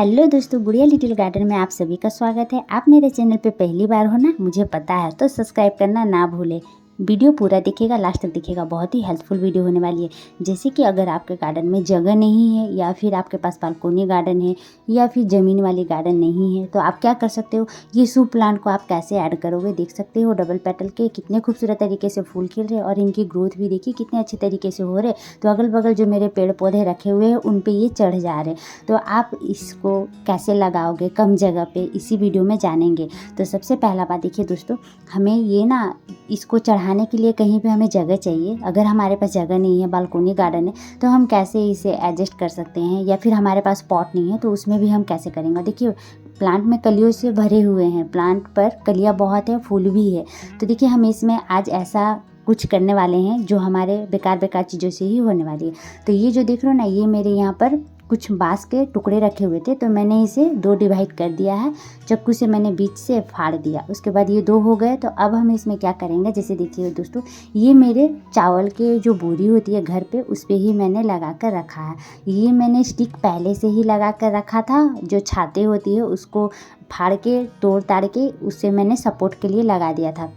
Hello दोस्तों, गुड़िया little garden में आप सभी का स्वागत है। आप मेरे चैनल पे पहली बार हो ना, मुझे पता है, तो सब्सक्राइब करना ना भूलें। वीडियो पूरा देखिएगा, लास्ट तक देखिएगा, बहुत ही हेल्पफुल वीडियो होने वाली है। जैसे कि अगर आपके गार्डन में जगह नहीं है या फिर आपके पास बालकोनी गार्डन है या फिर ज़मीन वाली गार्डन नहीं है, तो आप क्या कर सकते हो, ये शो प्लांट को आप कैसे ऐड करोगे। देख सकते हो डबल पेटल के कितने खूबसूरत तरीके से फूल खिल रहे हैं और इनकी ग्रोथ भी देखिए कितने अच्छे तरीके से हो रहे। तो अगल बगल जो मेरे पेड़ पौधे रखे हुए हैं उन पे ये चढ़ जा रहे। तो आप इसको कैसे लगाओगे कम जगह पे, इसी वीडियो में जानेंगे। तो सबसे पहला बात देखिए दोस्तों, हमें ये ना इसको चढ़ाने के लिए कहीं पे हमें जगह चाहिए। अगर हमारे पास जगह नहीं है, बालकोनी गार्डन है, तो हम कैसे इसे एडजस्ट कर सकते हैं, या फिर हमारे पास पॉट नहीं है तो उसमें भी हम कैसे करेंगे। देखिए प्लांट में कलियों से भरे हुए हैं, प्लांट पर कलियाँ बहुत है, फूल भी है। तो देखिए हम इसमें आज ऐसा कुछ करने वाले हैं जो हमारे बेकार बेकार चीज़ों से ही होने वाली है। तो ये जो देख रहे हो ना, ये मेरे यहाँ पर कुछ बांस के टुकड़े रखे हुए थे, तो मैंने इसे 2 डिवाइड कर दिया है। चाकू से मैंने बीच से फाड़ दिया, उसके बाद ये 2 हो गए। तो अब हम इसमें क्या करेंगे, जैसे देखिए दोस्तों, ये मेरे चावल के जो बोरी होती है घर पे, उस पे ही मैंने लगा कर रखा है। ये मैंने स्टिक पहले से ही लगा कर रखा था, जो छाते होती है उसको फाड़ के तोड़ ताड़ के उससे मैंने सपोर्ट के लिए लगा दिया था।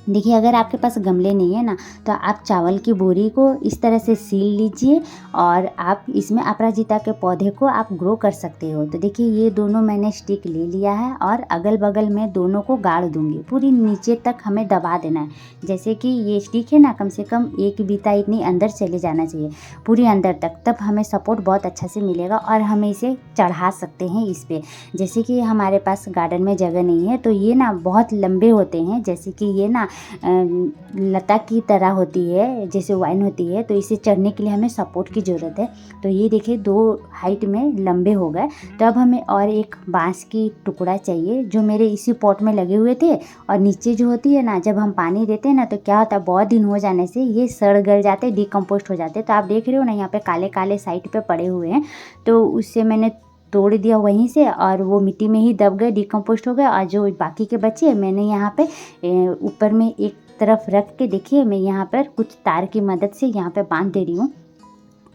देखिए अगर आपके पास गमले नहीं है ना, तो आप चावल की बोरी को इस तरह से सील लीजिए और आप इसमें अपराजिता के पौधे को आप ग्रो कर सकते हो। तो देखिए ये दोनों मैंने स्टिक ले लिया है और अगल बगल में दोनों को गाड़ दूंगी। पूरी नीचे तक हमें दबा देना है। जैसे कि ये स्टिक है ना, कम से कम 1 बीता इतनी अंदर चले जाना चाहिए, पूरी अंदर तक, तब हमें सपोर्ट बहुत अच्छा से मिलेगा और हम इसे चढ़ा सकते हैं इस पर। जैसे कि हमारे पास गार्डन में जगह नहीं है, तो ये ना बहुत लंबे होते हैं, जैसे कि ये ना लता की तरह होती है, जैसे वाइन होती है, तो इसे चढ़ने के लिए हमें सपोर्ट की ज़रूरत है। तो ये देखिए 2 हाइट में लंबे हो गए। तो अब हमें और एक बांस की टुकड़ा चाहिए जो मेरे इसी पॉट में लगे हुए थे। और नीचे जो होती है ना, जब हम पानी देते हैं ना, तो क्या होता है, बहुत दिन हो जाने से ये सड़ गल जाते, डिकम्पोस्ट हो जाते। तो आप देख रहे हो ना, यहाँ पे काले काले साइड पे पड़े हुए हैं, तो उससे मैंने तोड़ दिया वहीं से और वो मिट्टी में ही दब गए, डिकम्पोस्ट हो गए। और जो बाकी के बचे मैंने यहाँ पे ऊपर में एक तरफ रख के, देखिए मैं यहाँ पर कुछ तार की मदद से यहाँ पे बांध दे रही हूँ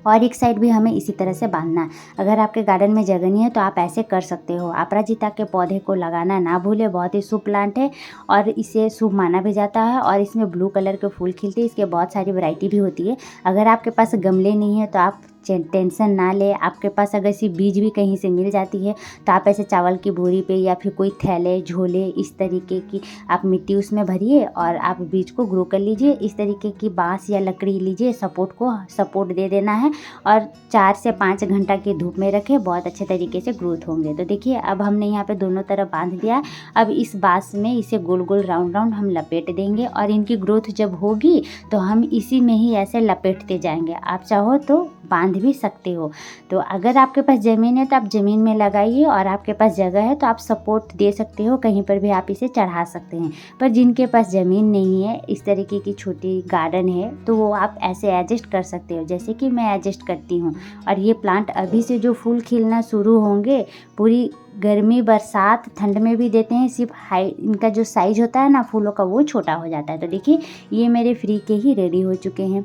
और एक साइड भी हमें इसी तरह से बांधना है। अगर आपके गार्डन में जगह नहीं है तो आप ऐसे कर सकते हो। अपराजिता के पौधे को लगाना ना भूलें, बहुत ही शुभ प्लांट है और इसे शुभ माना भी जाता है। और इसमें ब्लू कलर के फूल खिलते हैं, इसके बहुत सारी वैरायटी भी होती है। अगर आपके पास गमले नहीं है तो आप टेंशन ना ले, आपके पास अगर ऐसी बीज भी कहीं से मिल जाती है तो आप ऐसे चावल की बोरी पे या फिर कोई थैले झोले इस तरीके की आप मिट्टी उसमें भरिए और आप बीज को ग्रो कर लीजिए। इस तरीके की बांस या लकड़ी लीजिए, सपोर्ट दे देना है और 4 से 5 घंटा की धूप में रखें, बहुत अच्छे तरीके से ग्रोथ होंगे। तो देखिए अब हमने यहाँ पे दोनों तरफ बांध दिया। अब इस बांस में इसे गोल गोल राउंड राउंड हम लपेट देंगे और इनकी ग्रोथ जब होगी तो हम इसी में ही ऐसे लपेटते जाएंगे। आप चाहो तो बांध भी सकते हो। तो अगर आपके पास ज़मीन है तो आप ज़मीन में लगाइए और आपके पास जगह है तो आप सपोर्ट दे सकते हो, कहीं पर भी आप इसे चढ़ा सकते हैं। पर जिनके पास ज़मीन नहीं है, इस तरीके की छोटी गार्डन है, तो वो आप ऐसे एडजस्ट कर सकते हो जैसे कि मैं एडजस्ट करती हूँ। और ये प्लांट अभी से जो फूल खिलना शुरू होंगे, पूरी गर्मी बरसात ठंड में भी देते हैं, सिर्फ इनका जो साइज होता है ना फूलों का, वो छोटा हो जाता है। तो देखिए ये मेरे फ्री के ही रेडी हो चुके हैं।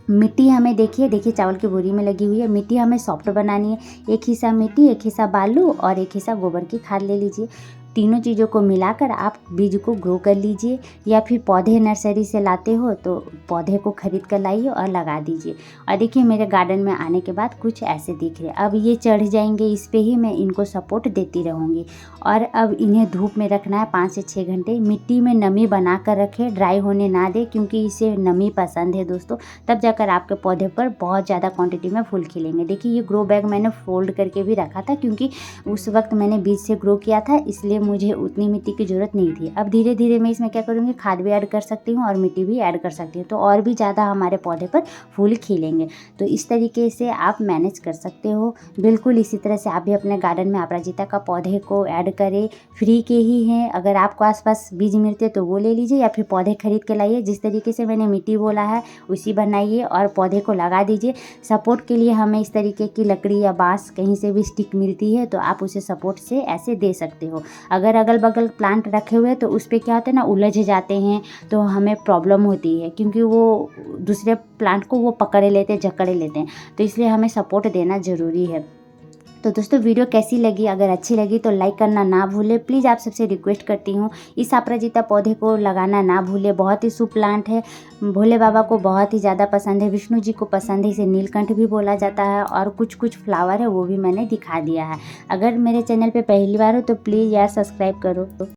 मिट्टी हमें देखिए चावल की बोरी में लगी हुई है। मिट्टी हमें सॉफ्ट बनानी है। 1 हिस्सा मिट्टी, 1 हिस्सा बालू और 1 हिस्सा गोबर की खाद ले लीजिए। तीनों चीज़ों को मिलाकर आप बीज को ग्रो कर लीजिए, या फिर पौधे नर्सरी से लाते हो तो पौधे को खरीद कर लाइए और लगा दीजिए। और देखिए मेरे गार्डन में आने के बाद कुछ ऐसे दिख रहे। अब ये चढ़ जाएंगे, इस पे ही मैं इनको सपोर्ट देती रहूँगी। और अब इन्हें धूप में रखना है 5 से 6 घंटे। मिट्टी में नमी बना कर रखें, ड्राई होने ना दें, क्योंकि इसे नमी पसंद है दोस्तों। तब जाकर आपके पौधे पर बहुत ज़्यादा क्वांटिटी में फूल खिलेंगे। देखिए ये ग्रो बैग मैंने फोल्ड करके भी रखा था, क्योंकि उस वक्त मैंने बीज से ग्रो किया था, इसलिए मुझे उतनी मिट्टी की ज़रूरत नहीं थी। अब धीरे धीरे मैं इसमें क्या करूँगी, खाद भी ऐड कर सकती हूँ और मिट्टी भी ऐड कर सकती हूँ, तो और भी ज़्यादा हमारे पौधे पर फूल खिलेंगे। तो इस तरीके से आप मैनेज कर सकते हो। बिल्कुल इसी तरह से आप भी अपने गार्डन में अपराजिता का पौधे को ऐड करें, फ्री के ही हैं। अगर आपको आसपास बीज मिलते तो वो ले लीजिए, या फिर पौधे खरीद के लाइए। जिस तरीके से मैंने मिट्टी बोला है उसी बनाइए और पौधे को लगा दीजिए। सपोर्ट के लिए हमें इस तरीके की लकड़ी या बांस कहीं से भी स्टिक मिलती है, तो आप उसे सपोर्ट से ऐसे दे सकते हो। अगर अगल बगल प्लांट रखे हुए तो उस पर क्या होता है ना, उलझ जाते हैं, तो हमें प्रॉब्लम होती है, क्योंकि वो दूसरे प्लांट को वो पकड़े लेते हैं, जकड़े लेते हैं। तो इसलिए हमें सपोर्ट देना ज़रूरी है। तो दोस्तों वीडियो कैसी लगी, अगर अच्छी लगी तो लाइक करना ना भूले। प्लीज़ आप सबसे रिक्वेस्ट करती हूँ इस अपराजिता पौधे को लगाना ना भूले। बहुत ही शुभ प्लांट है, भोले बाबा को बहुत ही ज़्यादा पसंद है, विष्णु जी को पसंद है, इसे नीलकंठ भी बोला जाता है और कुछ कुछ फ्लावर है वो भी मैंने दिखा दिया है। अगर मेरे चैनल पे पहली बार हो तो प्लीज़ यार सब्सक्राइब करो।